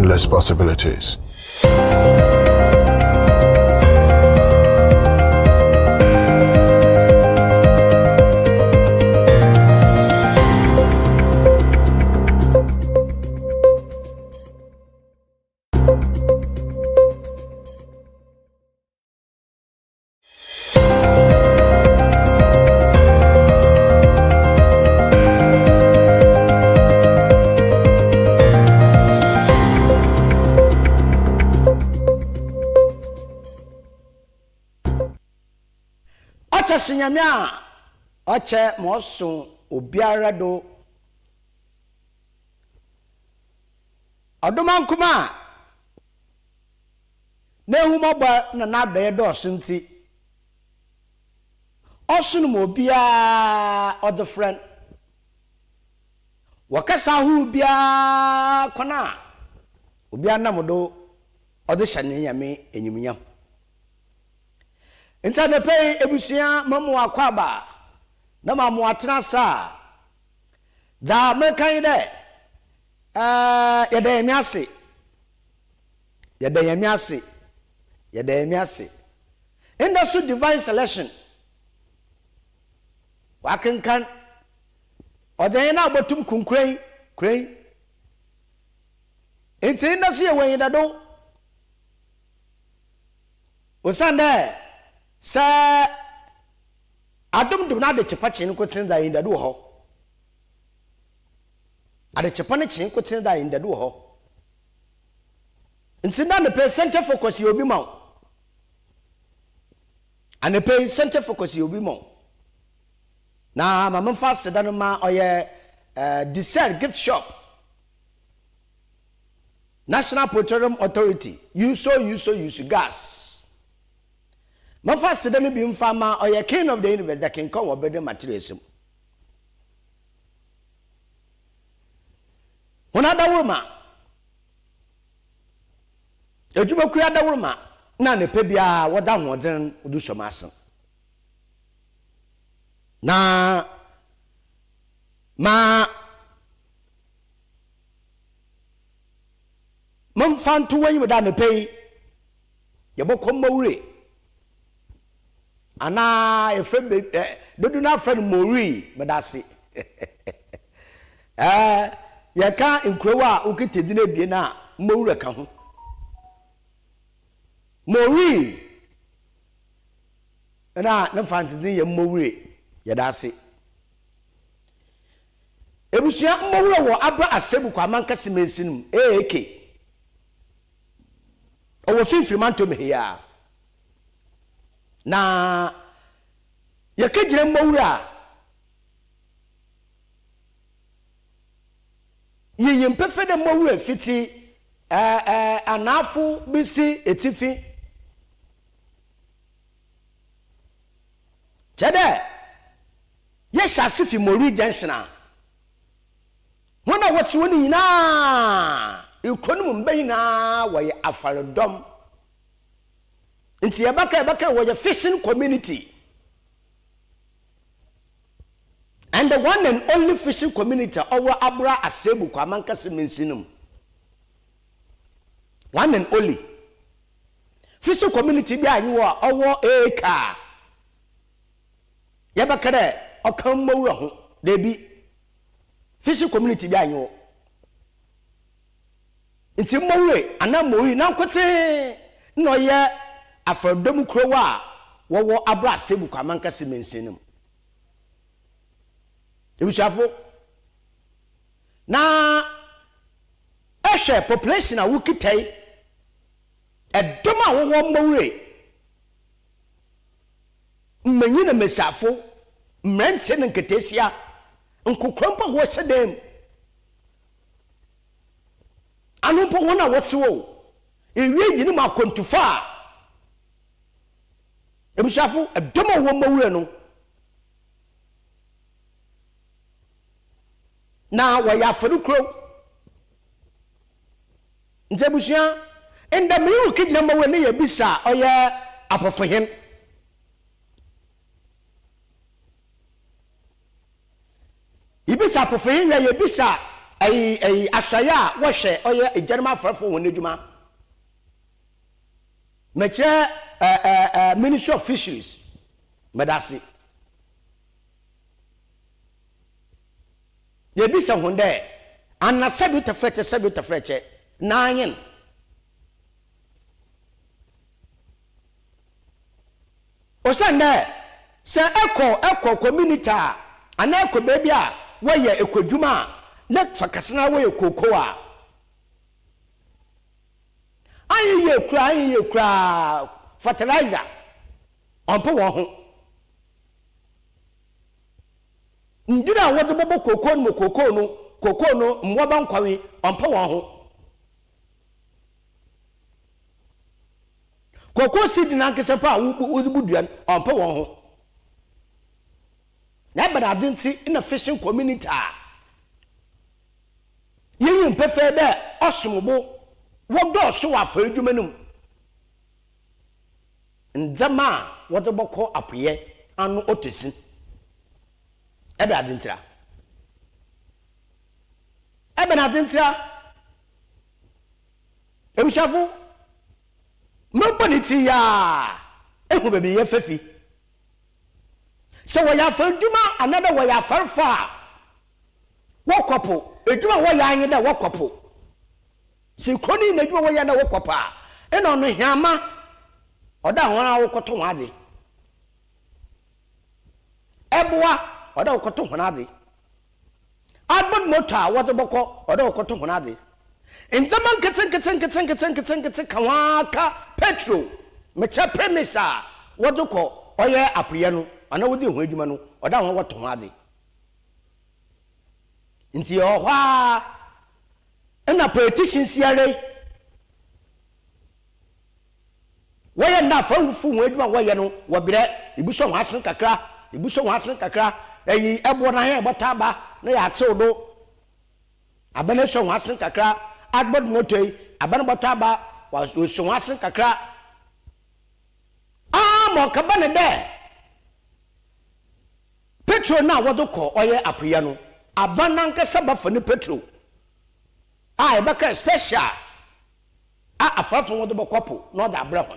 endless possibilities. Sinyamia oche mosun obiara do odoman kuma na ehumọba na nadoye do nti osun mo bia other friend wakasa hu bia kona obia namodo ode hyane nyame enyumnyam Intane pay ebusia mamu akwaba na mamu atena sa da mekan de yede yemiase industry divine selection wakenkan oden na abotum kunkran kran enti industry ye dado osande sa adum dum na de chepa chin ko tin da inda do ho ade chepa ne chin ko tin da inda do ho ntinda ne pe center focus yobi ma ane pe center focus yobi ma na mama fast da no ma oye desert gift shop National Petroleum Authority use gas Mafa sedani bi mfama oye king of the universe that can come obede materials. Ona dawuruma. Ejuma kuya dawuruma na ne pe bia woda hoden odu somasen. Na Mamfantu wanyi woda ne pe yebokọ mawure ana efrem dodu na friend mori medase ya ka nkrowa ukitedine bie na mowura ka ho mori na fantidin ya mowure ya dase ebusia mowura wo abra asebu kwa mankase mensinum eke owo finfirimanto mehiya na yakejire mawura yiyim pefede mawura fiti anafu bisi etifi chede yesha sifi mori junction wona woti woni nyina ikronum mbayina waye afarodom nti yebaka waye fishing community and the one and only fishing community over abra asebu kwa mankase mensinum one and only fishing community bi anyi owo eka yebaka de okam mawura ho debi fishing community bi anyi nti mawure anamori na nkote no ye afrodom krowa wo abra asebu kwa mankase mensinum Ebushafo na ehwe population a wukitai edoma wo mawure mmanyi na mesafo mranse na nketesia nkokrampa wo sedem anumpo wona wotwo ewie yini ma kontufa Ebushafo edoma wo mawure no na waya farukro ntebusia enda miru kijina mawe ne yebisa oya apofohen ibisa apofohen ya yebisa asaya wo hwe oye ejanema afrafo won adwuma mekire Ministry of Fisheries medasi ye bi se honde anasabi tafreche nanyen osande se eko community ana eko baby a wo ye ekodwuma na fakasena wo ye kokoa aye kura fertilizer onpo wo ho ndira wo de bobo koko no mwoba nkwawe onpo wo ho koko seed na nkesepa wo buduan onpo wo ho na bada adenti in a fishing community yin pefe de osombo wo do so wa fa adwumanum ndama wo de boko apoye anu otosin ebe adentira emshafu maboniti ya ehu bebi ye fafi so wo ya fa adwuma another wo ya farfa wo kopo adwuma wo ya anyi da wo kopo si kroni na adwuma wo ya na wo kopa eno no hiama oda hona wo koto ho ade eboa oda wo koto ho ade abod motor wo de boko oda wo koto ho ade intaman keten kawaka petrol mecha premisa wo de ko oye apoye no ana wo di ho adwuma no oda ho wo to ho ade nti ohwa na politicians yare woye na fawu ho adwuma woye no wo bere ibuso ho asen kakra eyi ebo na he botaba na ya tseodo abane so ho asen kakra agbod motoi abane botaba wa so ho asen kakra mo kabane de petrol na wodoko oye apoya no abananka sabafa ni petrol e baka special afafo wodo bokopo no da bra ho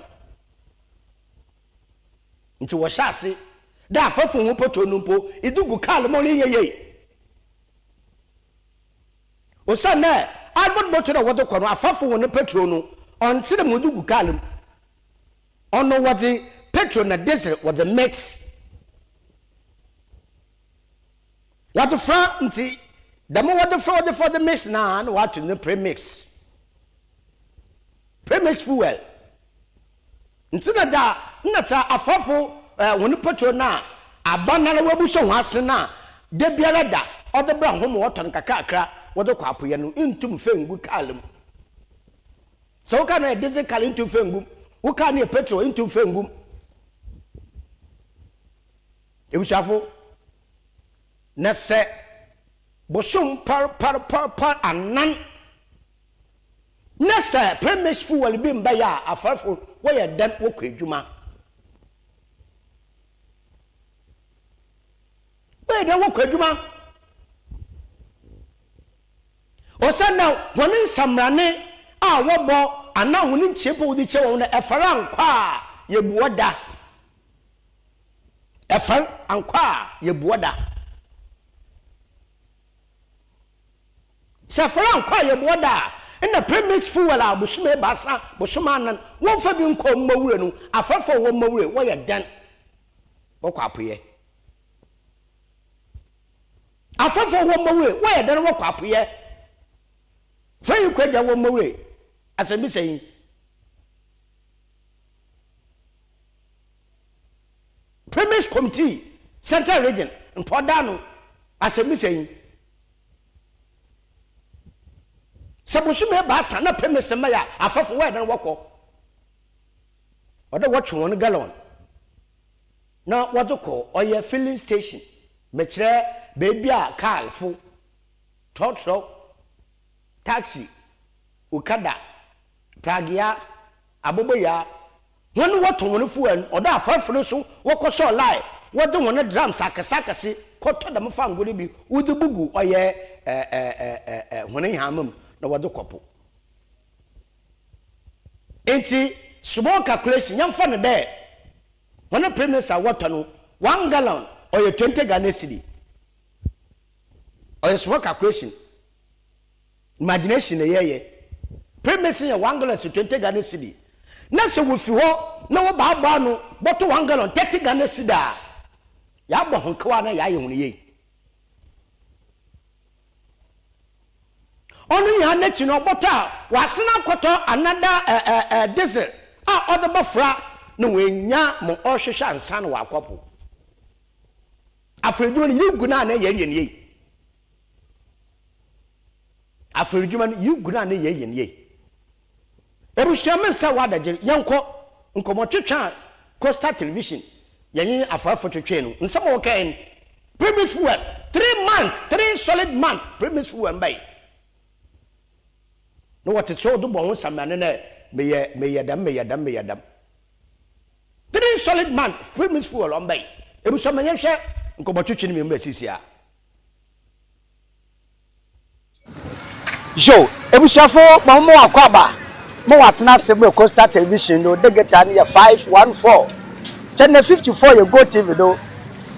nti wo hyase da afafo ho petrol no mpo idugu kal mo le yeye osana agbod motor wodo ko no afafo wo no petrol no ontire mo dugu kal ono wodi petrol na diesel with the mix what the front nti the more what the for the mix na and what the premix fuel nti na da nnata afafo woni petrol na abana na wabu so ho ase na de biara da odo bra ho mo wato nkakakra wodo kwa apoye no ntum fengu kalem so ka na diesel kal ntum fengu wo ka na petrol ntum fengu emshafo na se bosom par anan na se premise fuel bi mba ya afafo wo ye dan wo kwadwuma we dan wo kwadwuma osana woni samrane wo bo ana woni nchepo wo di che wo na efara nkwa ye buoda efar ankwa ye buoda safara ankwa ye buoda na premix fuel abusume basa busuma nan won fa bi nko mmawure no afafo wo mmawure wo ye dan wo kwapoye afafo wo mmawure wo ye dan wo kwapoye fa yi kwaja wo mmawure asabi sayin Premise Committee, Central Region, in Podano, as a missing. Sabusume Bassa, not Premise Maya, a far for where and walk. Or the watch 1 gallon. Now, what to call, or your filling station, Metre, baby, car, full, Totro, taxi, Ukada, Pragia, Aboboya. One what to one fuel or that far for so what so lie wode wona drums akasakase koto da mfa ngore bi wode bugu oye wona yamam na wode kopo enti small calculation yamfa ne de wona premise water no 1 gallon oye 20 Ghana cedi oye small calculation imagination ye premise ya 1 gallon 20 Ghana cedi na se wo fi ho na wo ba no boto 1 gallon 30 Ghana cedi a ya bo honkawa na ya ye hunu ye onu ya na chi no boto a wasena koto another diesel a odo bofra na wenya mo ohwehwe ansa na wakopo afredwuma ni yugu na na ye ye afredwuma ni yugu na na ye ebushame wadaje yanko nkomotwetwa Coastal Television yanyi afafo twetwe no nsem wo kan premise fuel 3 months 3 solid months premise fuel mbay no what it's all do bon samane na meyadam 3 solid months premise fuel mbay ebushame yehwe nkomotwetwe ni memba sisia jo ebushafo mamu akwaba mo watena sebe Coastal Television no degeta ni ya 514 channel 54 ya Go TV do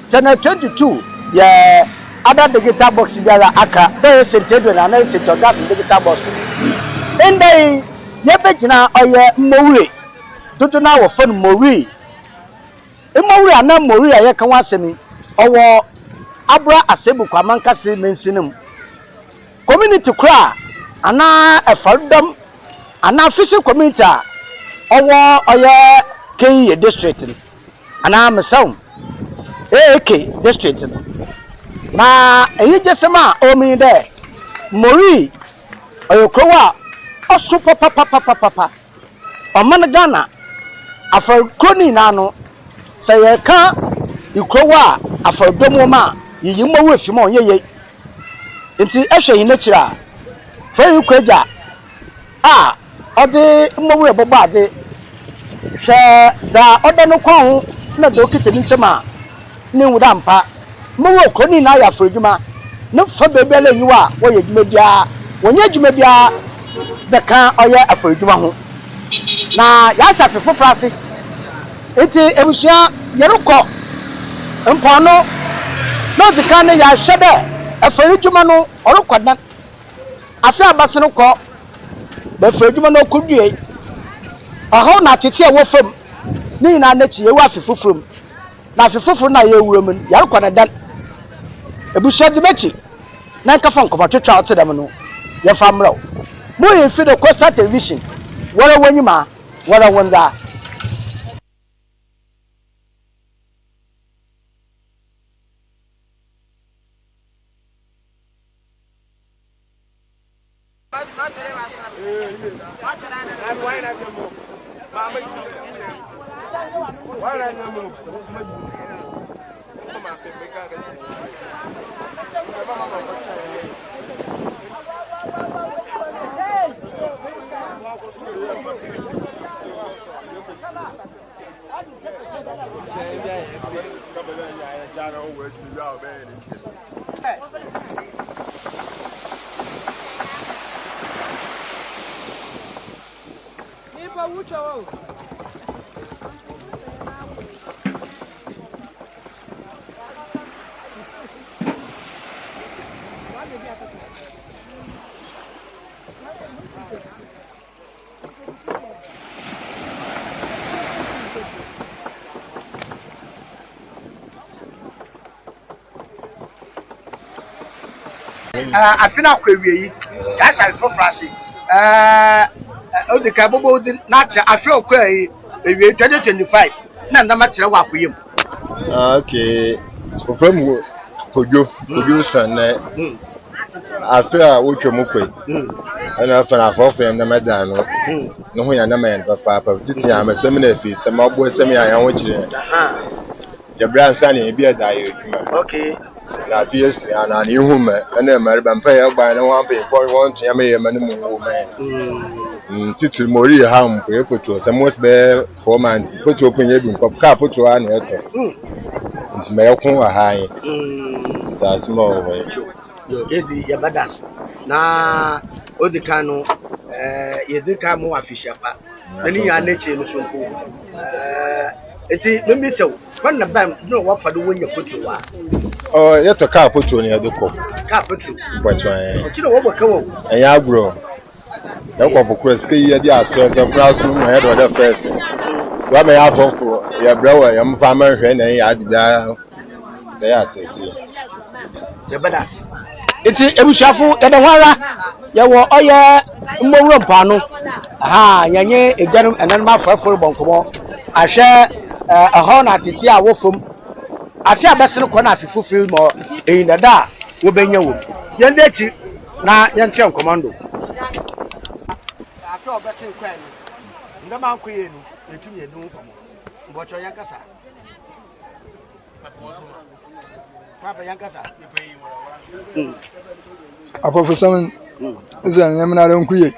channel 22 ya other digital box biara aka be sentedo na na sento gas digital box ende ye begina oye mmowure dodo na wo fon mmowure ana mmowure aye kan wasemi owo abra asebu kwa mankase mensinum community kra ana efardom ana fishing community owo oye Kenya district ana mesom AK district na eyi jesema omi de mori oyokrowa oso papa oman Ghana afar kroni na no sayeka ikrowa afar domo ma yiyimo wefi ma oyeye nti ehwe hinachira fe ikwaja ode mmowure bobo ade hwe da ode no kwa na do kitani nsema ne nwura mpa mmowure kroni na ya afrodwuma ne fa bebe ala yiwa wo ye dwuma bia wonye dwuma bia zaka oye afrodwuma ho na ya shafe fofrase enti ebusua yerukọ mpano no zika ne ya hwede afrodwuma no orukọdan afi abase no kọ ba afrodwuma no kudue aho na tete wo fam ni na na chi ye wa afifufrum na afifufru na ye wuram yerukọ na dan ebusua de bechi na nka fa nkopatwetwa otedam no ye fa mraw mo ye fi the Coastal Television wara wanyima wara wonza afina kwawie yi ya sha fofrase odika bobo di na che afio kwa yi ewie 2025 na ndama kire wa akoyem okay ofram kojo san afia wotwem kwe ana afana afofo na madan no ho ya na man papa titi amasem na afi sem obo sem ya ya ho kire jabran sani bi ada ye dwuma okay na fies na ni hu me na mariba mpa ya gba na wan pe for want ya me yema no mu me titiri mori ha mpo epoto sem was be 4 months poto open ye bi nkop ka poto a na eto nti ma yɛko ahan saa asɛm a ɔwɔ yo edi yabadas na odikan no yedikan mo afisha pa ani ya na chi no so ko eti membi sew fan na bam no wa fa do wonya foto wa yɛtɔ kaa poto ne yɛde kɔ ka foto bɔtwɛn chi no wo bɔka wo ɛyɛ agorɔ yɛkɔ bɔkura sika yi yɛde aspress ɛfra so mu yɛde ɔda first so ama yɛ afɔfo yɛbrɛ wɔ yɛmfa ma nhwɛ na yɛ ade bia sɛ yɛ atete yabadas eti ebusuafo yɛde ho ara yɛwɔ ɔyɛ mmowuro mpa no yɛnyɛ egyanum ɛnanom afɔforo bɔnkɔmɔ ahwɛ ɛhɔ na tete a wofom afi abɛsene kɔ na afi fofiri mɔ eyinada a wobɛnya wom yɛnde akyi na yɛntwɛn kɔmando afi ɔbɛsene kɔ no ndɛma nkɔ yɛ no yɛtumi yɛde ho kɔmɔ mbɔtɔ yɛnkasa papa yɛnkasa Apofosamen izan yamna ran kuye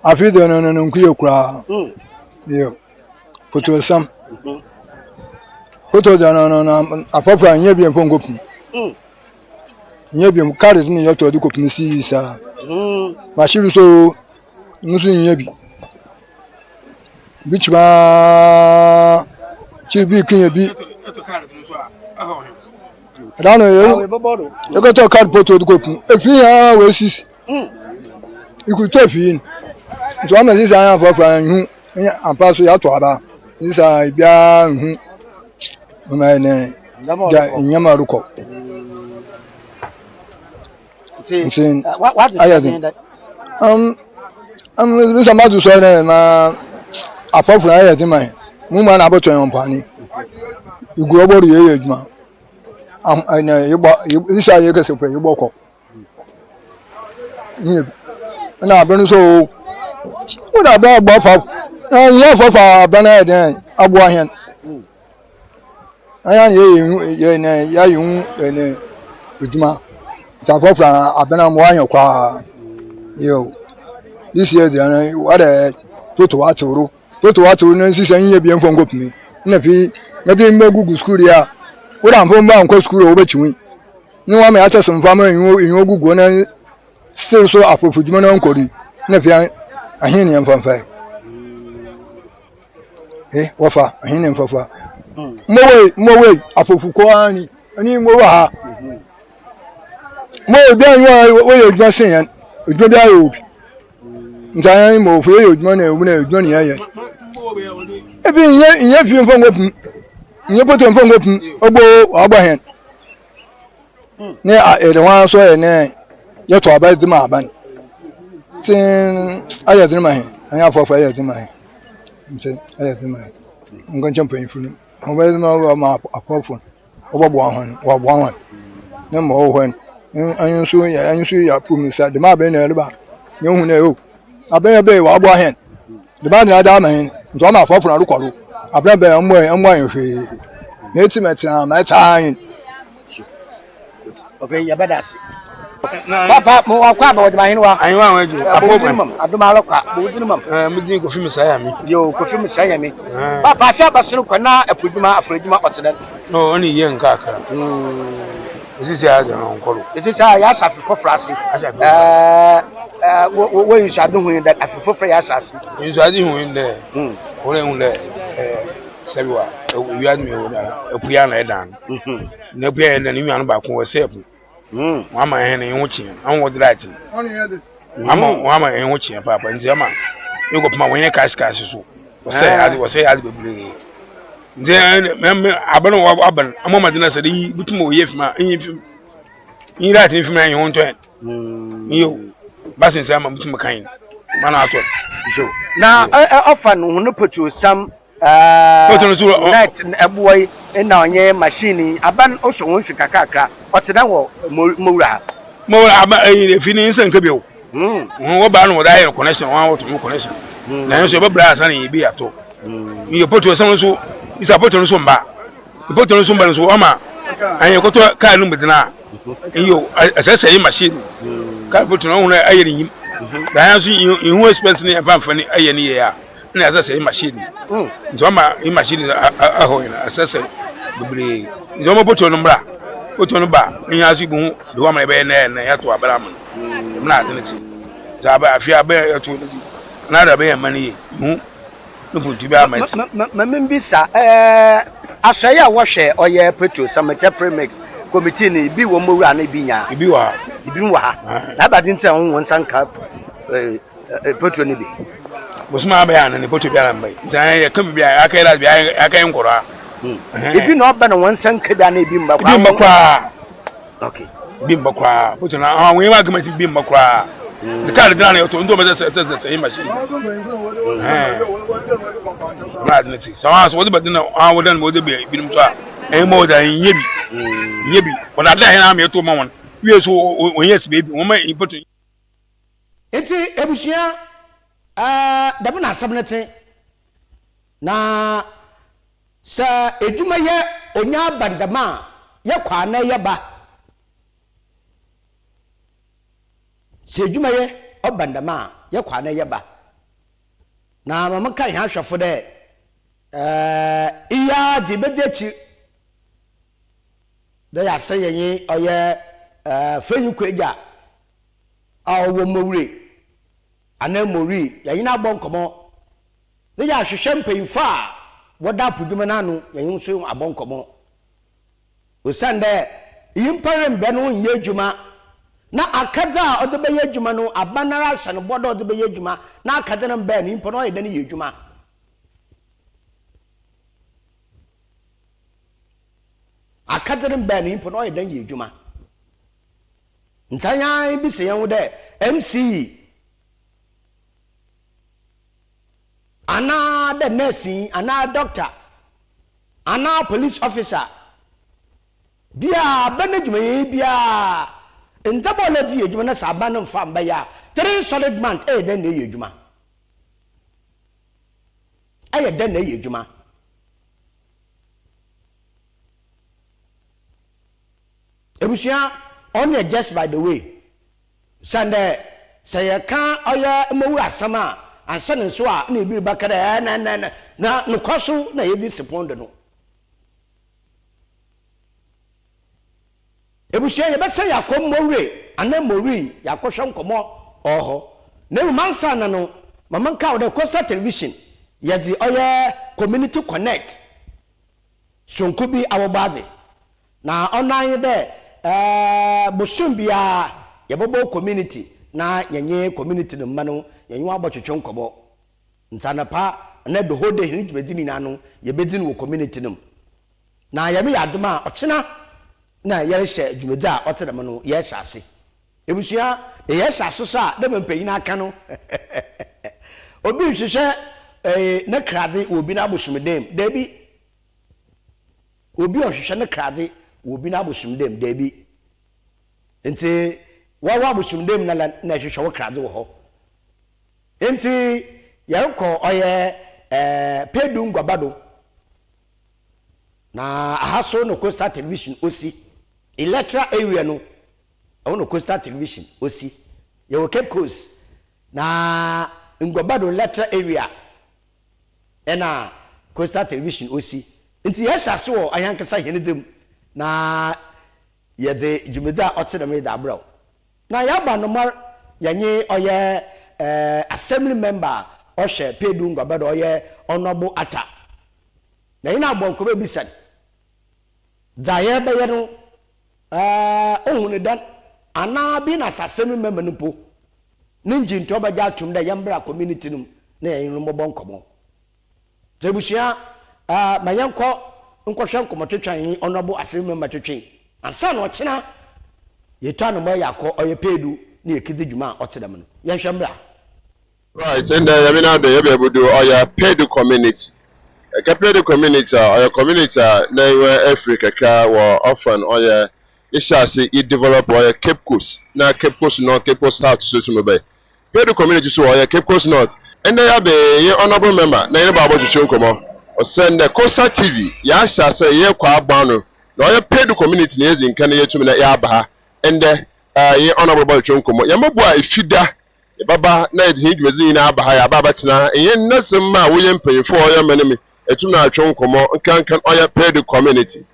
afido no kuye kura yo foto sam foto da no apofa anya bi enfo ngopu nya bi carry ni yoto di kopu si sa mashiru so nusu nya bi bichba chi bi kinye bi Rano yo go to card photo do kopu efi ha we sis iku to fi nto ama sis anya for hu ampa so ya to aba sis bia hu na ne ja nyama ruko sin what is that this amadu so na na afofra ya ti mai mu ma na aboto yon pani igu oboru ye ejuma ana isa ye ka sepe yiboko ni na abenu so o da ba gba fa ya fa fa bana den agbo ahen aya ye na ya yun ene ejuma ta fa fra abena mo ahen kwa yo this year dey what toto aturu na sisa yin ye bi enfo ngopmi na fi na bi mmegugu school ya wura mfo mba nko school wo bechiwi ni wa me ata so mfa ma yin ogugu na still so afofuduma na nkori na fi ahin ne mfanfa wafa ahin ne mfafa mowe afofuko ani ani mowa ha mo bi anyo wo ye dwa sen yan odwa bi ayo obi ntan mo fu ye odwa na ewu na odwa ni aye ebi nye fi mfo ngopum nye poto mfo ngopum ogbo agbahen ne ere wan so ye ne ye to abadi ma aban tin aye din ma he anya afofo aye din ma he ntin aye din ma he ngon champion funu mo ba ma afofo ogbo ahon wa bo ahon ne mo ohon anyu so ya pum sa de ma be na eleba nye hu na o aben be wa agbo ahen de ba na da ma he nto ma afofo na rukoro aben be ambo ayen hwe neti metra ma ta ayin okay yabadas papa mo akwa ba wajima hinwa ayiwa waju apopam aduma lokwa bo dinimam mudin ko fimi saya mi yo ko fimi saya mi papa afia basiri kwana apoduma afrejuma oteden no oni ye nka aka isi ya de no nkoro isi sa ya safifo frase wo yin shadu hu da afifo fra ya sase yin shadu hu inde wo le hu le sebiwa wi admi wo da apuya na edan na apuya na ni nwan ba ko wo sepu mama he na yin wuchi an wo drati mama yin wuchi papa nti ama yugo puma wonye cash so wo say adi bebre nti abana wo aban amama dina se di butuma wo yefima yin fim yin rat yin fim na yin wonto yo basin se ama butuma kan mana ato so na offer no no potu sam net eboy na onye machine aban oso won hwe kakaka oteda wo mowura ama fini nsan ka biwo wo ba no da air connection wo to connection na nso be bra asa na bi ato mi poto sam so isa poto so mba poto no so mba so ama anye koto ka no mdina iyo asasa yi machine ka poto no ho ayer yim da nso ihu expense ni afanfa ni ayer ni ya na asasa yi machine nso ama yi machine ahoina asasa bebre nzo mo poto no mbra poto no ba nya so bu do wa ma be na ya to abara mo na de ne ti za ba afia ba ya to na da be ya mani hu no punti ba ma ti Membisa asoye a wo hwe oye petro samacha premix committee ni bi wo mowura na bi nya ibi wa na ba din tell won sanka petro ni bi bosma ba ya na ne poto bi ara mbai dan ya kam bi ya kai la bi ya kai nkora ibi no ba na won sanka da na bi mba kwa okay bi mba kwa poto na awon wa gama ti bi mba kwa zikari dana yo to ndo me se machine na adneti sawa so wodi badina wodan mo de bi nim to a mo da yebi wala da hena me to ma won wi so yes baby wo ma import enti ebusia da na asabnete na sa eduma ye onya bandama ye kwa na ye ba se eduma ye obandama ye kwa na ye ba na mama kan ha hwefo de iya di bedechi da ya se yen oye feyuko eja awo mowure anamori yayin abonkomo da ya hwehwe mpemfa woda puduma nanu yayin so abonkomo osande yimpare mbe no nye adwuma na akada odebe ye adwuma no abanara san bodo odebe ye adwuma na akada no mbe ni mpo no ye dane ye adwuma akada no mbe ni mpo no ye dane ye adwuma ntanya bi se yan de MC ana the nursing ana doctor ana police officer bia banadwuma bia ntabo na di adwuma na saba no mfa mba ya 3 solid month den na ye adwuma den na ye adwuma ebusia on just by the way sande say kan oya mawura sama ansane so a na ebi bakara na no kwaso na ye disappoint no ebusia ye bese yakom mowre anamori yakohwe nkomo oho na rumansa na no mama nka de Coastal Television ye di oya community connect sonko bi awobade na online de bosumbia ye bobo community na yenye community no mano yenye abotwetwe nkobo ntana pa na the whole day hidibedini nanu ye bedini wo community no na ye me yadoma ochena na ye hye dwumedi a otedam no ye hye ase ebusia ye hye ase so a de mpanyin aka no obi hwehwe na krade obi na abosumdem debi obi ohwehwe na krade obi na abosumdem debi enti wawa abosumdem na hwehwe wo krade wo ho enti yerko oye pedu ngwabado na ahaso no Coastal Television osi electoral area no no Coastal Television osi ye Cape Coast na ngwabado electoral area ena Coastal Television osi nti yesase wo ayankasa henedem na ye de dwumeda otedam da abraw na yaba no mar yanye oye assembly member oshe pedu ngwabado oye honorable ata na ina bonko be bisan zaye be ye no ohun dan ana bi na assembly member no po ninji nto ba ja tum da yambra community num na yin no bonko zebusia mayanko nkohwe nkomotwetwan honorable assembly member twetwen ansa no chena yeto no mo yakọ oye pedu na ekidi dwuma otedam no yenhwe mbra. Right, and Yamina de Yabudu or your pedu community. A pedu community or your community, na Africa or often or your Ishasi, it develop or your Cape Coast, now Cape Coast North, Cape Coast South, to Bay. Pedu community, so or your Cape Coast North, and they have a honorable member, Name about to Chunkomo, or send the Coastal TV, Yasha say, Ye Kwa Bano, or your pedu community is in Canada to Yabaha, and the honorable Chunkomo, Yamabua, if you da. Baba na hidwezi na aba ha baba tena yen nasem ma woyem panyefo oyo meneme etum na atwe nkomo nkankan oya Pedu community.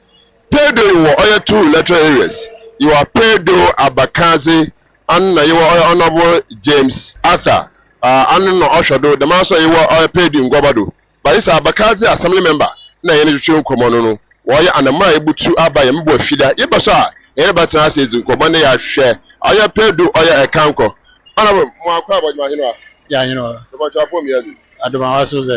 Pedu wo oya two electoral areas. You are Pedu Abakazi and you are Honorable James Arthur. And no Oshodo, the master you are Pedu Ngobado. But it's Abakazi assembly member. Na yene twe nkomo no. Wo ya anama ebutu abaye mbo afida. Yebasa everybody has says nkomo na ya hwe. Oya Pedu oya Ekanko. Honorable mo akwa abojima hino. Yeah, you know. The chapel me adu. Adoma waso ze.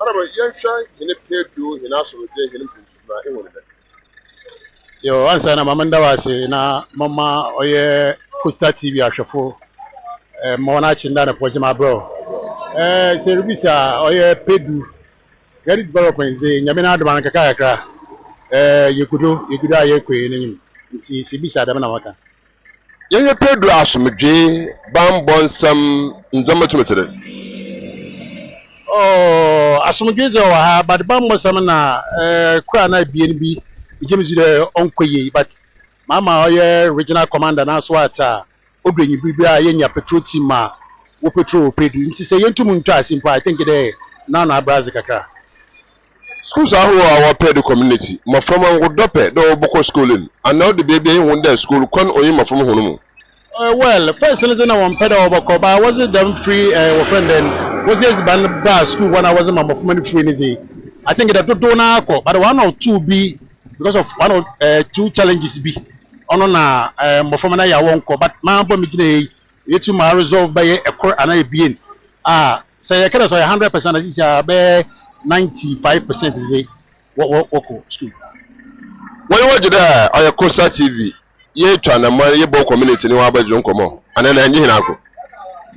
Honorable yensha hine Pedu hina so de hine pintu na enwo ne. Yo, ansa na mama ndawase na mama oye Costa TV ahwefo mona chinda na pojima bro. Serubisa oye Pedu very development ze nyame na adoma nkaka yakra. Yekudo ayekwe n'enyim. Nti sibisa adama na waka. Yenye Pedu asomdwe bambonsam nzama tumetere. Oh, asomdwe ze wa ha but bambonsam na kura na BNB James de onkoye but mama oye regional commander na so ata obrenyi bibia yenya petrol team ma wo petrol Pedu nti se yentum ntwa asimpo I think de na abrazi kakra Schools are our Pedu community. My from Wodope, no Boko schooling. And now the baby in one school con or him from home. Well, first listen I want Pedu Boko, but was it them free friend then was it ban school when I was a mama of money free easy. I think that do na but one or two be because of one or two challenges be ono na mofomana ya wonko but man bo migine yetu ma resolve by a core and bien say kind of 100% as is be 95% is what school when you watch there on Costa TV ye twa na man ye bo community ni wa badru nkomo anana nyi hinako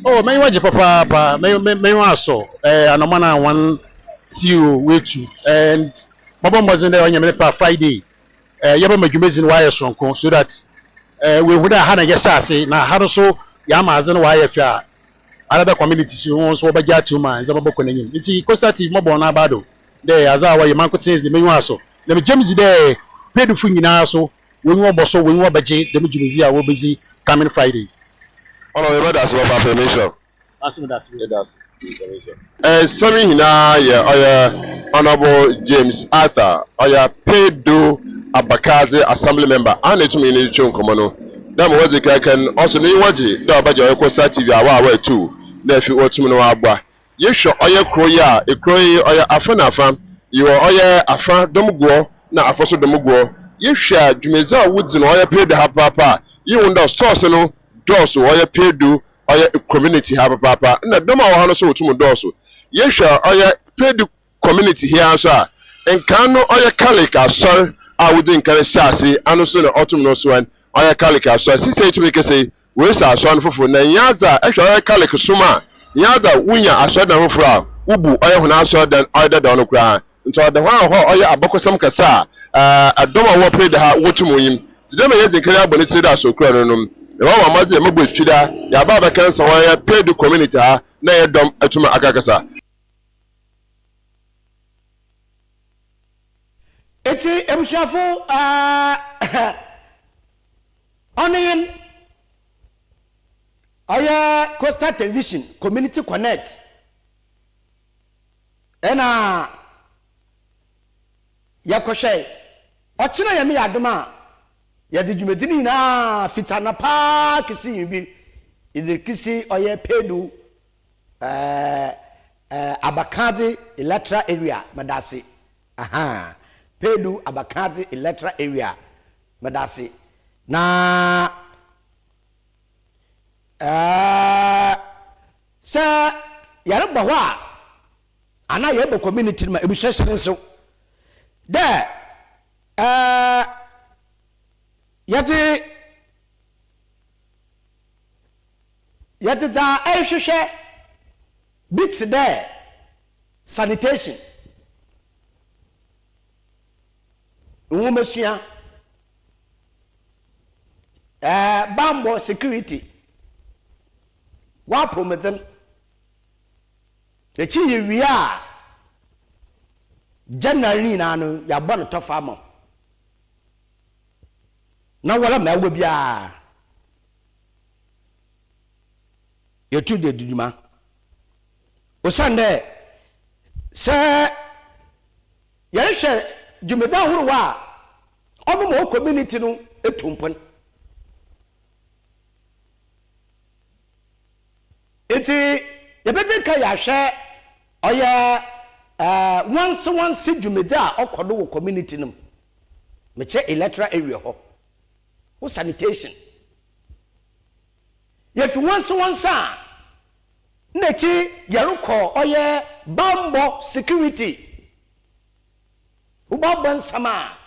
oh me watch papa me waso anamana one CEO wetu and Baba Mbazin there on your Friday. Yaba Majumez in wire sonko so that we would have had a say now how so Yamazan wire another communities you want so baja to man Zabako. It's Costa Mobona Bado. There as our Yamanko says the Mewaso. Let me James there pay the fing in also when one bosso when one budget the Mujumizia will busy coming Friday. All of your brothers were affirmation. That's Sammy hina ya Honorable James Arthur oya Pedu Abakazi assembly member and etumi ni chon komono dem wazi kakan also ni waji da baje oya Costa TV awa too na fi otumi no agba yehwo oya kroya ekroyi oya afana afam yo oya afa domguo na afoso domguo yehwa dwumeza wudzi no oya Pedu ha papa yiwunda stores no doors oya Pedu oya community ha papa na doma wo ha no so otum doors yehwa oya Pedu community here so enkano oya kalika so within kan sase anu so na otum no so an oya kalika so sise to make say we sa so an fofo na nyaza ehwa oya kalika suma nyaza wunya aso dan fofo ubu oya huna aso dan oya da no kura nto da ho oya abakosam kasa adoma wo Pedu ha wotum yim tidema yezi kare abone tida so kura no no e wa maze magbo fida ya baba kan sa oya Pedu community ha na yedom atuma akakasa. Eti emshafo onin aya Costa Television Community Connect ena yakoshe ochina yemi yadoma yadijumedini na fitana pa kisi yibi idikisi oya Pedu Abakazi electoral area madasi Pedu Abakazi electoral area madasi na sa yarba wa ana yebo community ma ebusheshen so there yati da ehwehwe bits there sanitation Umesua bambo security wa promotem echi yewia January na no ya gba no tofa mo na wala ma agwa bia yetu de duduma osande se yɛrehwɛ dwumadi ahorow a ɔmo mo community no etumpon eti yɛbɛdze ka yɛahwɛ ɔyɛ once dwumadi a ɔkɔdo wɔ community no mekyɛ electoral area hɔ wo sanitation yɛfi once a n'ekyi yɛrekɔ ɔyɛ bambɔ security ubabɔ nsɛm a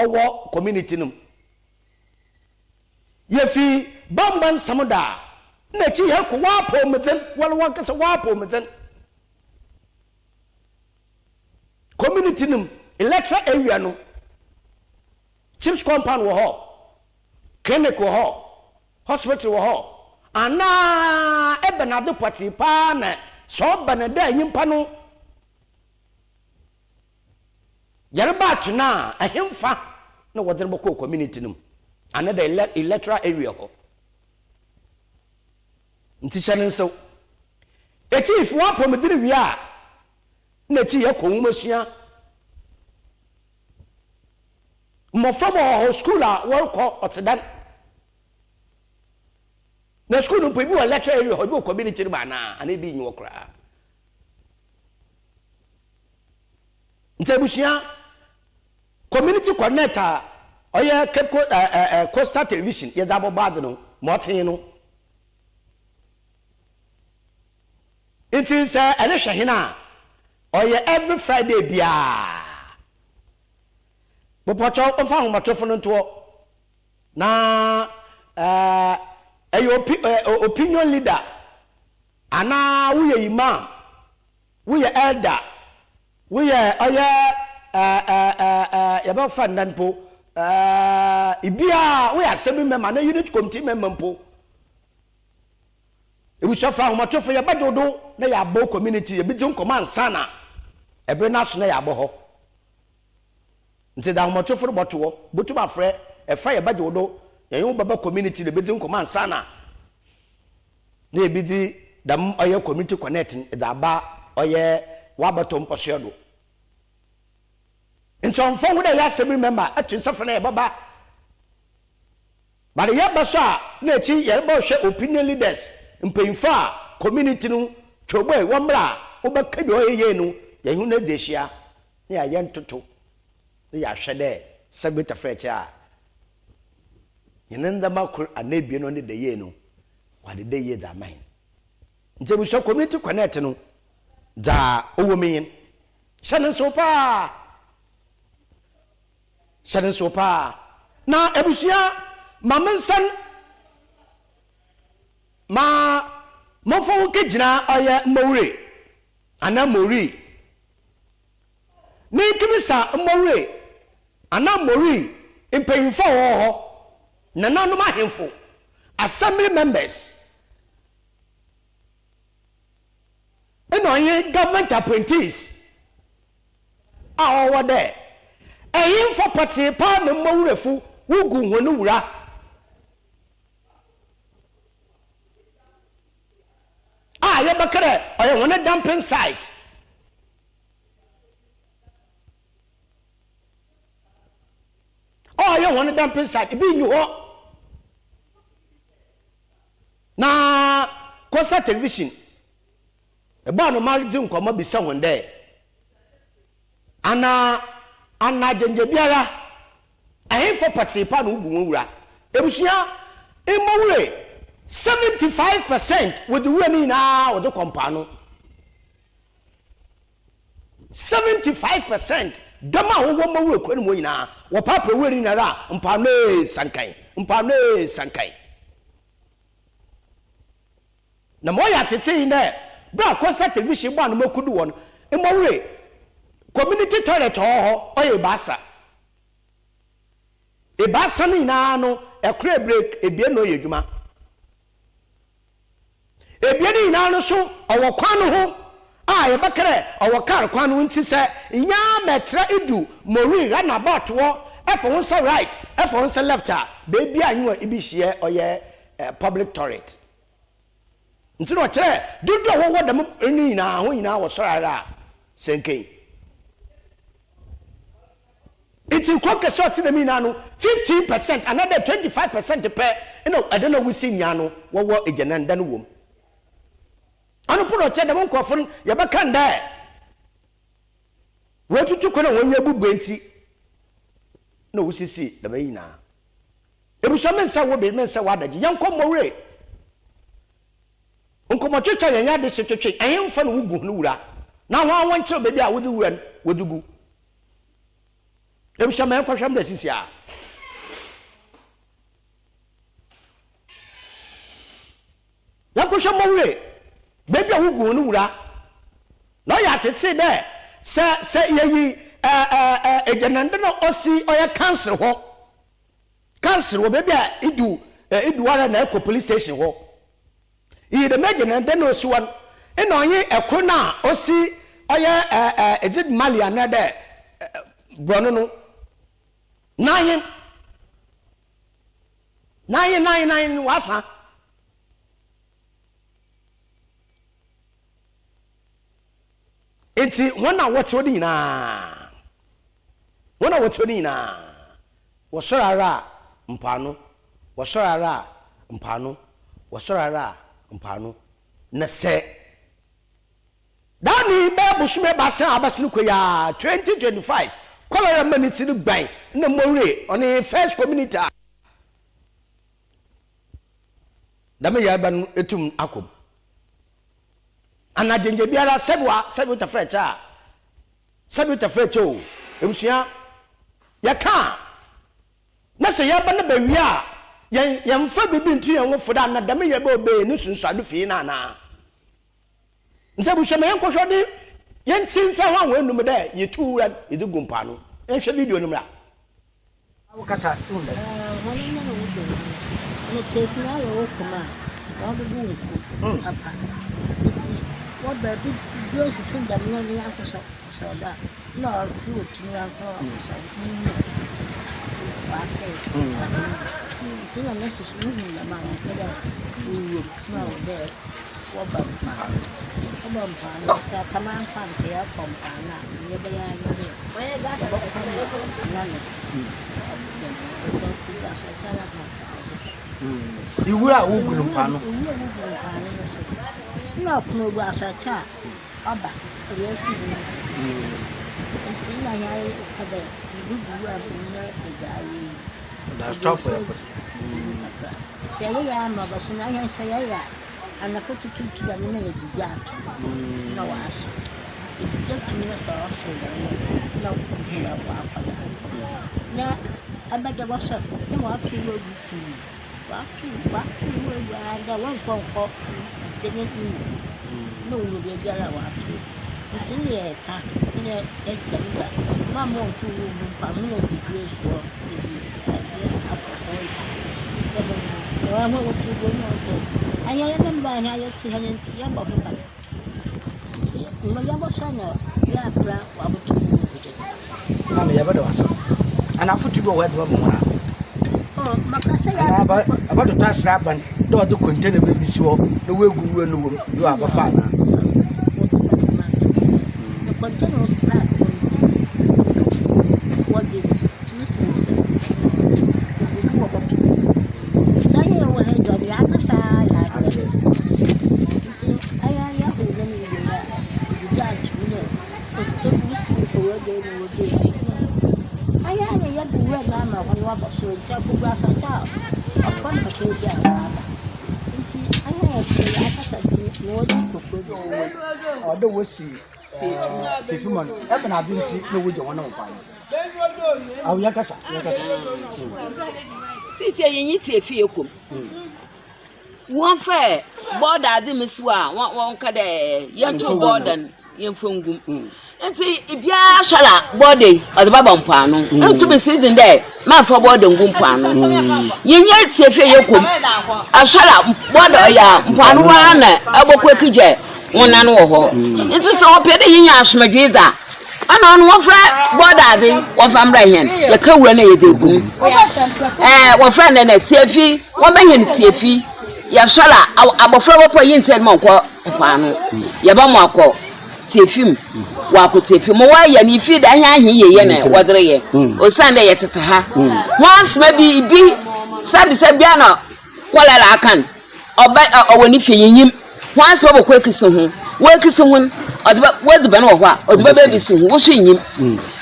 ɔwɔ community no yɛfi bambɔ nsɛm da n'ekyi yɛrekɔ waapɔ medzen wɔn kasa waapɔ medzen community no electoral area no chiefs compound wɔ hɔ clinic wɔ hɔ hospital wɔ hɔ ana ebenado party pa na so benada nyimpa no yareba atuna ahemfa na wodere boko community no ana the electoral area ho ntisane nso chief wa pomedire wi a na chi ye konwumasua mmofra mo school a workọ otedan na school no bi wo lecture area ho bi community ba na ana bi nyi wokra ntebusia community connector oya Cape Coastal Television ye dabo bad no motin no it is ene hwehena oya every Friday bia popocho ofa homatofo no nto na opinion leader ana we imam we elder we oya yaba fandan po ibia we assembly member na unit committee member po ebuso fa homatofo yaba dodo na yaba community yabiti command sana ebe na so na yaba ho nti da homatofo boto botu ba frɛ efa yaba dodo yɛn baba community le bedi nkoma sana na ebidi dam ɔyɛ community connect da ba ɔyɛ wabato mposo do ntonfo wo da ya assembly member atu nsafo na yɛbaba bare yɛba so a na echi yɛba hwɛ opinion leaders mpanyinfo a community no twobɔ wɔmra wobɛka bi ɔyɛ no yɛn na dehia na yɛ ntoto na yɛahwɛ dɛ sabita frɛche a yenenda makur anebie no ne de ye no wade de ye za man nje bu so community connect no da owo meyin hyane so pa na ebusia mamensan ma mofo ke gina oye mowure ana mori ni kimisa mowure ana mori impeyinfo ho nananom ahemfo assembly members enoye government appointees awo there ehemfo party pa na mawurefu wugu honu wura ye bakare oye wona dumping site ye wona dumping site bi nyu ho na Coastal Television eba no maridi nkoma bisa wonde ana jenje biara ahemfo party pa no ugu wura ebusia emowure 75% with the wani na with the compano 75% dama wo mowure kwani mo nyina wo papa weri na ra mpano sankai na moya tete ine bra Coastal Television ba no makudu won emowure community toilet ho oye basa ni na no ekre break ebie no yedwuma ebie ni na no so owo kwano ho ye bakere owo kar kwano nti se nya metra edu mori runabout wo efo won right efo won left baby anwa ibihie oye public toilet nti no kire dudu wo wodam ni na ho nyina wo sorara senken It's in Kokesot Minano, 15%, another 25% per, I don't know, we see Yano, what were a Janan than womb. I don't put a check among coffin, Yabakan there. What you took on when you booty? No, we see the Vaina. It was some men say, what be men say, what the young come away. Uncle Machucha and Yadi Secretary, I am from Ugunura. Now I want to baby, I would do one, would do. There was some man question this is ya. Yakusha Murray, baby, I would go Nura. No, yet it's there. Say ye, a Janandano Ossi or a council hall. Council, baby, it do one echo police station hall. You'd imagine and then no one. And on ye a crona Ossi or is it Mali another Bruno? 999 wasa. It's 1 hour what's what in 1 hour what's what in Wasara Mpano Wasara Mpano Wasara Mpano Nase Dani Babushme Basa Abasnukoya 2025 Color minutes in the bank no more on the first community. Damayaban etum akum. Ana jenjebiara sebu ta frecha. Sebu ta frecho. Emsia yaka. Na se yaba na bawia yamfa bibi ntu yan wofoda na damayaba obe ni sunsuado fi na na. Nsebu sheme yankwohwode yentin fa ho enum de yetu ran edugu mpa no enhwe video no mra awokasa tunde woni na wudo no tekna lo kuma wado bu papa what the big girls think that we have to so that no true to me and so I say feel a message moving the man you know there what about command fan here from Anna never where that you were a woman panel. No, no, was a child. Abba, and see, I have a that's top. There I am, but I say, and I put it to the minute that no ass. It just to me for us, no, now, I bet there was a what to go to. Back to the one phone call. Didn't no, you be a watch. It's in the air, in a Mamma to family grace for I want to go. I remember I had to have it. And I put to go where about the task rabbin, do the container baby swap, the way we run you have a father. The container was flat. What did you say? I will head on the other side. I am I am a young red lamb on rubber, so double grass and child. Upon the cage, I have more than although we see, if you want, that's an ability, no, we don't want to find. Oh, Yakasa, see, you need to feel cool. One fair border, the Miss one cade, young to border, young fungus. And see, if you are shala body or the Babam Pano, not to be sitting there, man for board and Gumpano. You yet say, Fayokum, a shala border, ya, Panuana, a boquequije, one and over. It is all petty in your smagida. And on one fair border, one from Ryan, the Kawane, the goon. One friend and a TFE, one man in TFE, ya shala, our flower point in Monko, Pano, Yabamako, TFE. wakotefi mo wa ya ni fi da han ye na wodere ye osande ye tete ha once maybe bi sabi ana kwalala akan oba owani fi yinyim once wo bokwa kiso ho wo kiso ho odba wodiba na wo ho a odba ba bisi ho wo so yinyim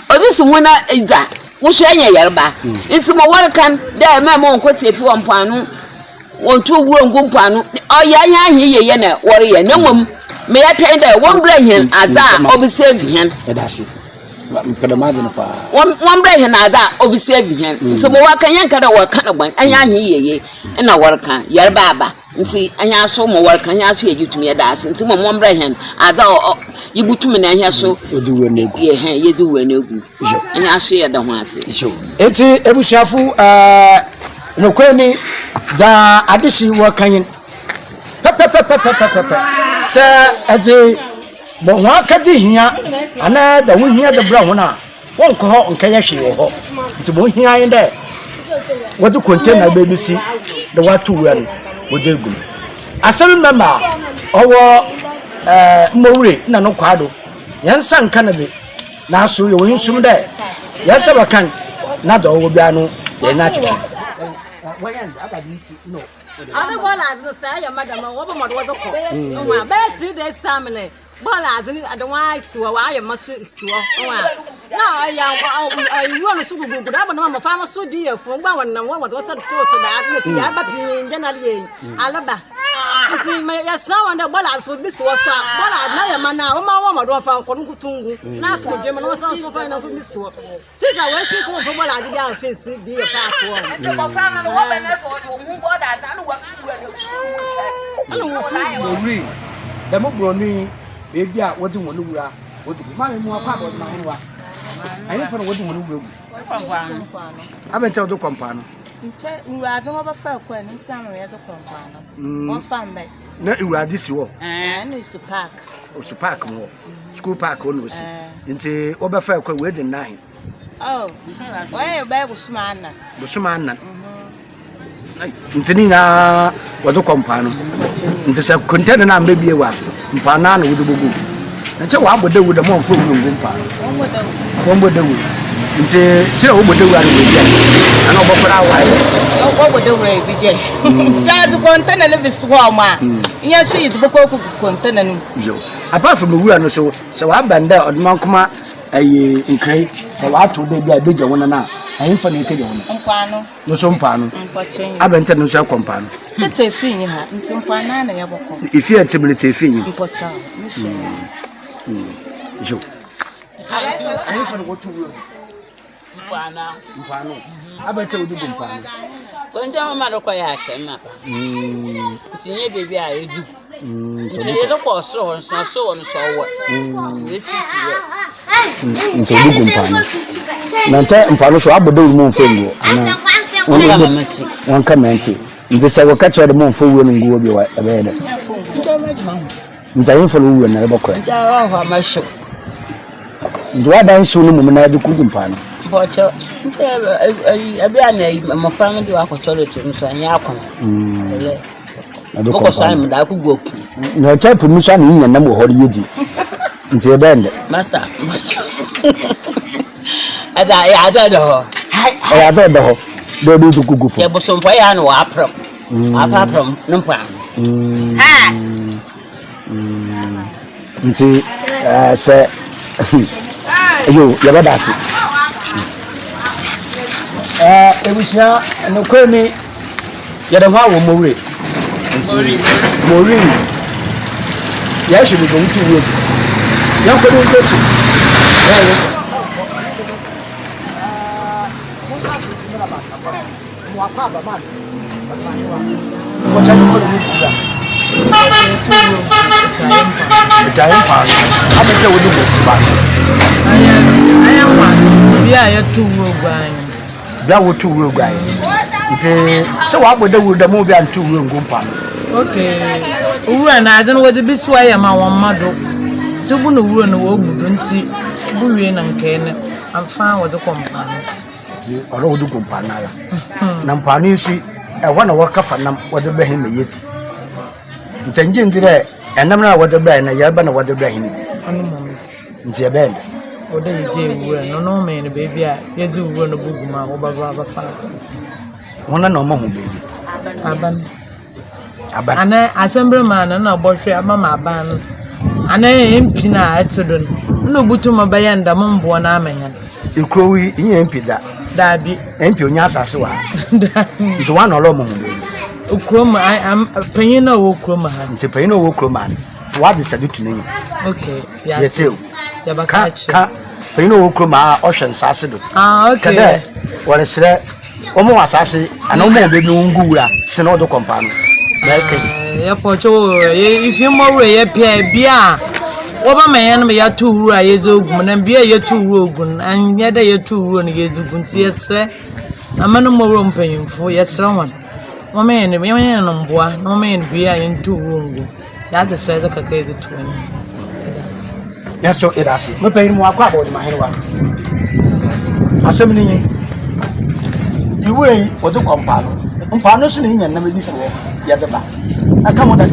odisi ho na ida wo so anya yarba nti mo warkan da ma mo nkotefi wo mpanu wontu wuro ngumpanu oya han ye na wore ye na mom me ya pay da one brain ada observe hen edasi mpedamaze no pa one brain ada observe hen so mo wakan yanka da wakan na ban anya yeye na warkan yar baba nti anya so mo warkan anya so yitumi ya da nti mo one brain ada yibutumi na anya so odiwe na egu ye hen ye diwe na egu anya so ya da ho ase eti ebusuafu no kwani da adisi wakan pepe sa ade bo wa kadi hia ana da wo hia da bra wona won ko ho nka ya hwe ho nti bo hia yin de wo du container baby si da watu wen wo de gum asem mema owo mowure na no kwado yan san kan de na so yo yin sum de ya se bakan na da wo bia no ye na twetwe no I don't want to say, Madam, what about what the call? No, about 3 days time. I don't want to. I must sue. No, I want to sue good. I'm a farmer so dear from one and one was also told to that. But in generally, Alaba. I see my son and the balance with this was shot. But I know man now, my woman don't find Kongutungu. Now, so German was also fine of this work. Since I went to what I did down face, dear Park. And so, family woman, that's what you move on and what to Mori da mo bro ni e bia wodi wonu wura wodi ma me mu akwa bo na ho wa ayi fa no wodi wonu wura gu abenta wodi kompa no nche wura de mo ba fa kwa ni ntia me yedo kompa no won fa mbe na wura di si wo ni su park o su park mo school park o no si nti wo ba fa kwa we di 9 oh why ba busuma na ntini na wado kompa no nti se container na mbebie wa mpa na na wudu bugu nche wa abode wudu mo mfo wudu ngumpa wombo wudu nti tire wo bode wudu na bia ana obofra wa wo bode wudu bi je charge container le bi so ma iya so yi boko ku container no yo apart from wudu no so wa banda odman kuma ayi nkrai so wa to de bia beje wona na ayi fa ne keje wona mpano no so mpano mpochenyi abenta no so kompano tete finyi ha nti mpana na yaboko ifi atibility finyi mpocha jo ayi fa no wotu mpano abenta odu mpano konja mama ro kwa ya chema pa tinye baby a edu nti ye ko so won so won so wo yesi nti odu mpano nante mpano so abodo mu mfengo ana on kamenti nti se woka chere mu mfengo no nguo bi wa ebede nti ayin fo wo na ebokọ ja ho amasho nti wa dan so no mu na adu kudu mpano bocho abi ana mo fam di wa ko chole tu so anya akon ko so am da ku go na type mu so na nya mo hori yedi nti ebende master ada ya da ho ya da ho do do ku gupo ya bo so mpo ya no wa apram numpa nti se yo ya badasi ebusia no kwemi ya da ho mowure mori ya shi go mutu wo ya ko do ntochi okay ura na azan wodi biswa ya ma won mado tubu no ura no wo gudu nti buwie na nkene amfa wodi kompa oro wodi kompa na ya na mpani si e na wakafa nam wodi be hin meyeti ntanje ndire enam na wodi be na ya ba na wodi be hin nti e bend oda je wura no no me no baby a yezi wura no buguma wo baba fa wona na omamu baby aban ana assembly man na bohwe amama aban ana MP na atodon no butu mabaya ndam mbo na amanya ikrowi inye MP da dabi MP onya asase wa nti wa na olo omamu baby Ukroma, I am paying no Ukroma. Nti paying no Ukroma. For what is salute name? Okay, yeah. Yeteu. Yabaka. Paying no Ukroma, ocean sassido. Ah, okay. What is there? Omo asase, and no more baby ungura, Senodo compano. Yeah, Pocho, if you more a Pia, over my enemy, you two Yezogun, and be a 2 rogun, and yet a 2 run Yezogun. Yes, sir. A man no more room paying for yes, someone. No man, no boy, no man be in 2 room. That's a size of a crazy twin. Yes, so it has it. No paying more about my head. Assembly, you way or the compano. Companos in and never before. Yet about. I come with that.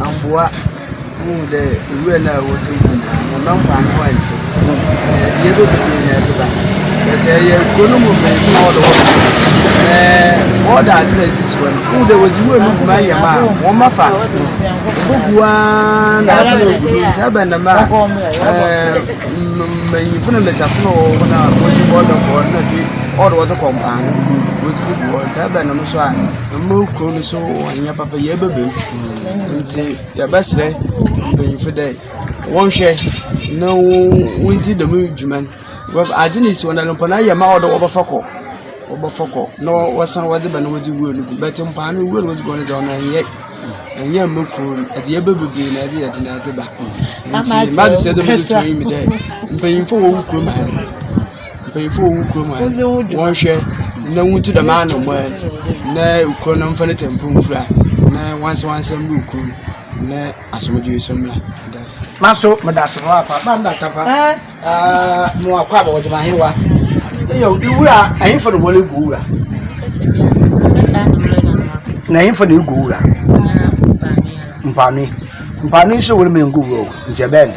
I'm what the winner would do. A long time once. The other thing couldn't move all that places when there was you and my man, one my father. One happened a man. You put a mess of no when I was you all the compound, which good words happened on the side. A more chronoso and your papa baby. And say, your best day, for day. One share, no windy the movement. Well, I didn't see when I don't put my mouth over Foco. No, was some weather than what you would, but in Pan will was going down and yet Muku at the Abbey being as yet in Ataba. Mother said to me there, paying for Ukruman. Paying for Ukruman. One share, no one to the man of word, no Cronum for the temple flat, no once and Muku. Ne asomodu somla maso medaso papa banda tapa mo akwa ba wodi mahewa eyo iwura ayin for the wole guura na ayin for the guura mpani so wole me nguuro nje bend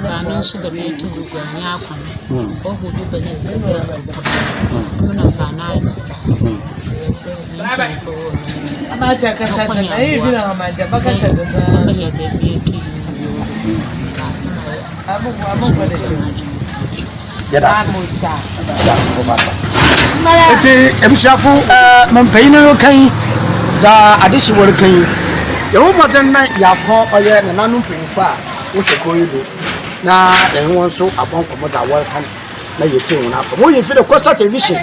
Bano so da me to go nya akwan. O ho bi bane ko. Na bana masa. Yes, ni fo. Ama cha ka sa na e bi na ma ja baka sa da. Ba ya be ti ki. Abu ko de. Ya da. Ya so ba. Eti emshafu mampayin no kan da adishi wor kan. Ya wo modan na ya ko oye na nanu pinfa wo se ko yido. Na ehun so abon komo da wor kan na yete won afa mo yin fi the Coastal Television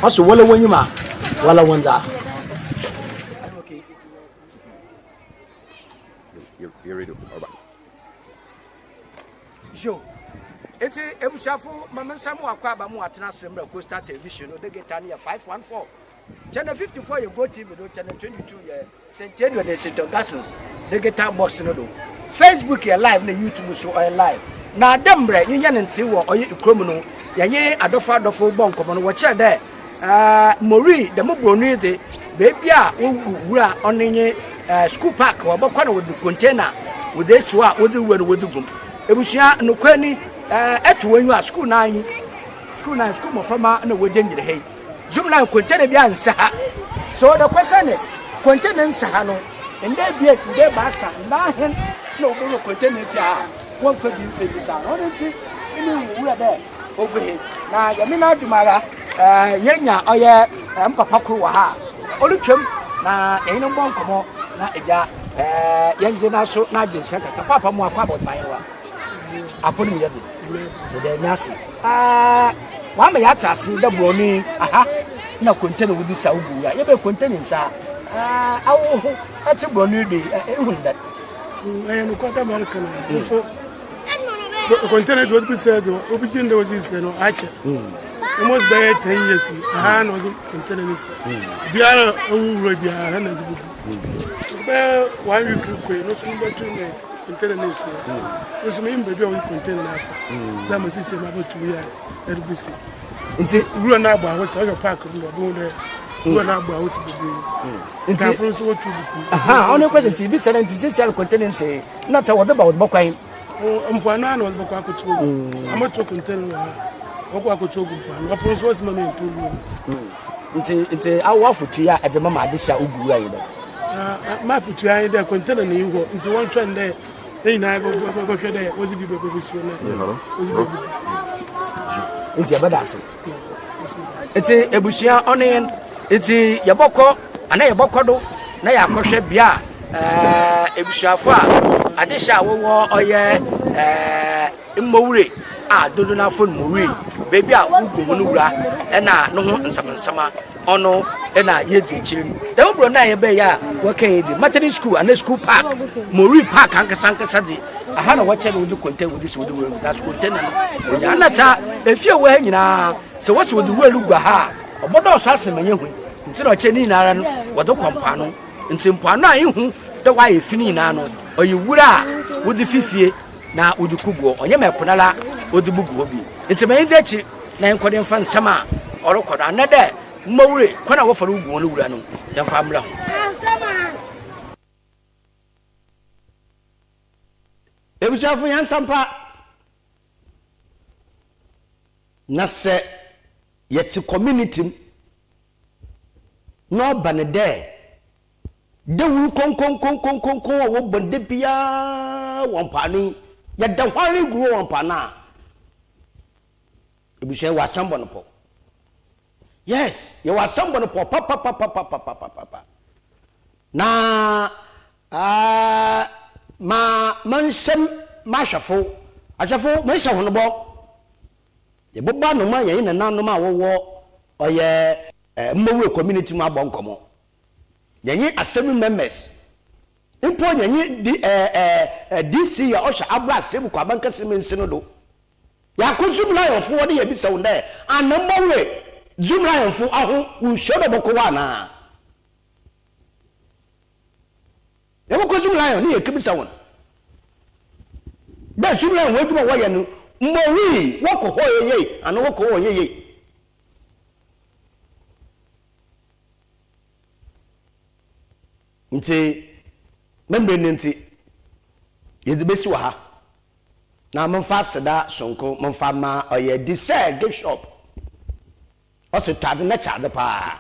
also wala wanyima wala wanda you're ready show eti ebushafo mamensamu akwa aba mu atena sembra Coastal Television no de getani ya 514 channel 54 you go TV do channel 22 ya Centennial de St. Augustine de geta box no do Facebook ya live na YouTube so live na dembre yinya nti wo oye ikrom no yenye adofo bonkomo no wo che de mori de mobronu eze bebi a wogu wura onenye school park wo bokwa na with container with this wa with the wura no wodugum ebusua no kwani etu wanyu a school na school mo fama na wodenjire hey zoom na container bi ansa ha so the question is container ansa ha no ende bi ende ba sa na hen no go container fi ha won fa bi sa no nti inu wura de ogwe na yemi na dumara yenya oye mpapa kru wa ha olutwem na eno bonkomo na eja yenje na so na agyenche ka papa mu akwa bod mayewa aponi mi yede de nyasi wa ma ya tase da broni aha na container wudi sa ugura ye be container sa awo ati broni bi ehunda no kwata america na so container do be said obijin da waji se no ache almost by 10 years aha no container this biara owuro biara na zubu it's by 1 week ko no so mbe tu ne container this so me mbe bi o container na afa da ma sisi ma botu ya RBC nti wura na agba hot ayo park no do de wura na agba hot bebe nti afro so wotu buku aha ono question ti bi sele nti social container say na ta wode ba wode bokwan mpano ana wode bokwa akoto amato container wokwa akoto mpano afro so wasima me ntulu nti awo afutu ya ede mama adisha uguru ayi do ma futu ayi de container ni ngo nti won trend de na go hwe de wozi bi bebe so na wozi bi nti abada ase nti ebusia onen nti yebokọ ana yebokọ do na yakohwe bia ebusiafo a adesha wowo oye mmowure a dodo na fon mowure bebi a ugu no wura na no ho nsama ono na yedi chirim dem bro na ye be ya waka yedi maternity school and school park mowure park ankasa di aha na wache no do content with this with the that's container no nya na ta efie wo ha nyina se wose with the welu gwa ha obodo so asem anye hu nti na oche ni nara no wodo kompa no nti mpa no ayehu de wa ye fini na no oyewura wodi fifie na wodi kuguo onye meponala wodi buguo bi nti me nze chi na enkode mfa nsama orokodo anade mmowure kwana wo fara uguo no wura no yemfa mra ho ebusiafo yansampa na se yeti community no banede de wu kon wo bonde bia wompani ya da hware guru wompana ebusia wasambo no po yes ye wasambo no po papa na mansem mashafo ashafo mansha hono bo ye boba no ma ye na no ma wo oye mmowure community ma bo nkomo yenye assembly members impo yenye DC ya osha abra asem kwa banka semensi no do ya kozum lion fo wode ye bisa wonde anemmowure zoom lion fo aho wo shodo boko wana ya boko zoom lion ni ye kibisa won da zoom lion wo duma wo ye no mmowure woko ho ye ano woko ho ye nti membre nti yedibesi wa ha na momfa seda sonko momfa ma oye desire gift shop oso tade na charge pa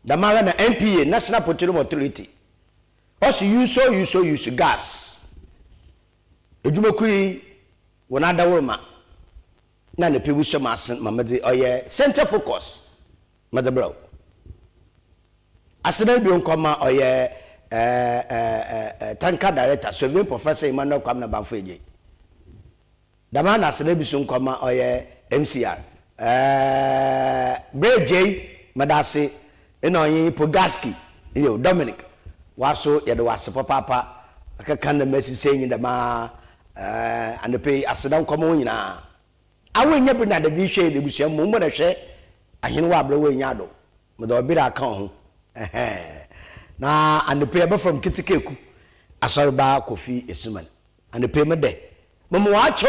damara na NPA National Petroleum Authority oso use gas ejumekui wona dawurma na ne pebuso masen mamade oye center focus madabro asena bi onkoma oye tanka director surveying professor Emmanuel Kwamna Bamfeje damana asena bi so nkoma oye MCR Breje madase eno oye Pogaski yo Dominic waso yede wase papa akaka na mesi senyi dama anepe asena nkoma wonyina awenya bi na de bi hwe de busua mo mo na hwe ahene wa abra wanya do mo do bi ra kan ho na anepe be from Kitikeku asorba Kofi Esuman anepe me de mo wacho